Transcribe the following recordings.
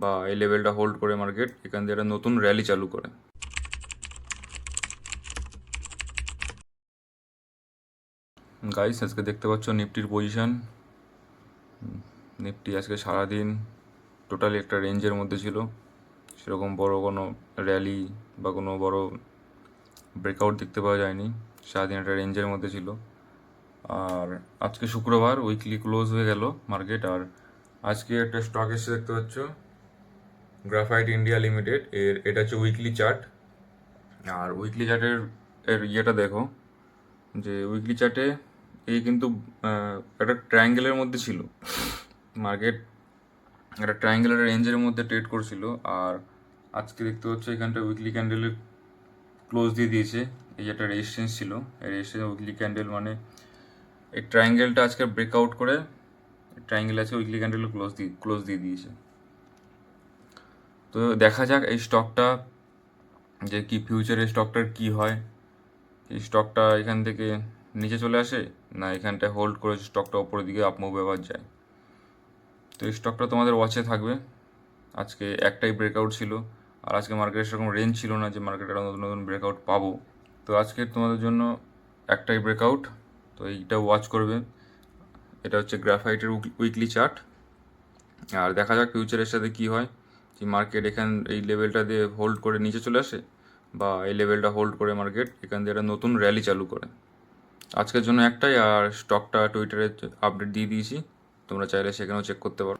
বা এই লেভেলটা হোল্ড করে মার্কেট এখান দিয়ে একটা নতুন র্যালি চালু করে। গাইস, আজকে দেখতে পাচ্ছ নিফটির পজিশন। নিফটি আজকে সারাদিন টোটালি একটা রেঞ্জের মধ্যে ছিল, সেরকম বড় কোনো র্যালি বা কোনো বড় ব্রেকআউট দেখতে পাওয়া যায়নি। সারাদিন একটা রেঞ্জের মধ্যে ছিল। আর আজকে শুক্রবার, উইকলি ক্লোজ হয়ে গেল মার্কেট। আর আজকে একটা স্টক এসে দেখতে পাচ্ছ, গ্রাফাইট ইন্ডিয়া লিমিটেড, এটা হচ্ছে উইকলি চার্ট। আর উইকলি চার্টের ইয়েটা দেখো, যে উইকলি চার্টে এই কিন্তু একটা ট্রায়াঙ্গেলের মধ্যে ছিল মার্কেট, একটা ট্রায়াঙ্গেলের রেঞ্জের মধ্যে ট্রেড করছিল। আর আজকে দেখতে পাচ্ছ এখানটা উইকলি ক্যান্ডেলের ক্লোজ দিয়ে দিয়েছে। এই যে একটা রেজিস্ট্যান্স ছিল, এই রেজিস্ট্যান্স উইকলি ক্যান্ডেল, মানে এই ট্রায়াঙ্গেলটা আজকে ব্রেকআউট করে ট্রায়াঙ্গেল আছে উইকলি ক্যান্ডেল ক্লোজ দিয়ে দিয়েছে। তো দেখা যাক এই স্টকটা, যে কি ফিউচারে স্টকটার কি হয়। এই স্টকটা এখান থেকে নিচে চলে আসে, না এখানটায় হোল্ড করে স্টকটা ওপরের দিকে আপ মুভ আবার যায়। তো এই স্টকটা তোমাদের ওয়াচে থাকবে। আজকে একটাই ব্রেকআউট ছিল, আর আজকে মার্কেটের সেরকম রেঞ্জ ছিল না যে মার্কেটে নতুন নতুন ব্রেকআউট পাবো। তো আজকে তোমাদের জন্য একটাই ব্রেকআউট, তো এইটা ওয়াচ করবে। এটা হচ্ছে গ্রাফাইটের উইকলি চার্ট। আর দেখা যাক ফিউচারের সাথে কি হয়, যে মার্কেট এই লেভেলটা দিয়ে হোল্ড করে নিচে চলে আসে, বা এই লেভেলটা হোল্ড করে মার্কেট এখান দিয়ে একটা নতুন র্যালি চালু করে। আজকের জন্য একটাই, আর স্টকটা টুইটারে আপডেট দিয়ে দিয়েছি, তোমরা চাইলে সেখানেও চেক করতে পারো।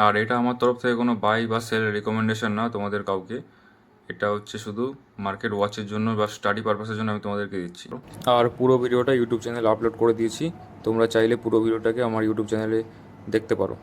আর এটা আমার তরফ থেকে কোনো বাই বা সেল রেকমেন্ডেশন না তোমাদের কাউকে, এটা হচ্ছে শুধু মার্কেট ওয়াচের জন্য বা স্টাডি পারপাসের জন্য আমি তোমাদেরকে দিচ্ছি। আর পুরো ভিডিওটা ইউটিউব চ্যানেলে আপলোড করে দিয়েছি, তোমরা চাইলে পুরো ভিডিওটাকে আমার ইউটিউব চ্যানেলে দেখতে পারো।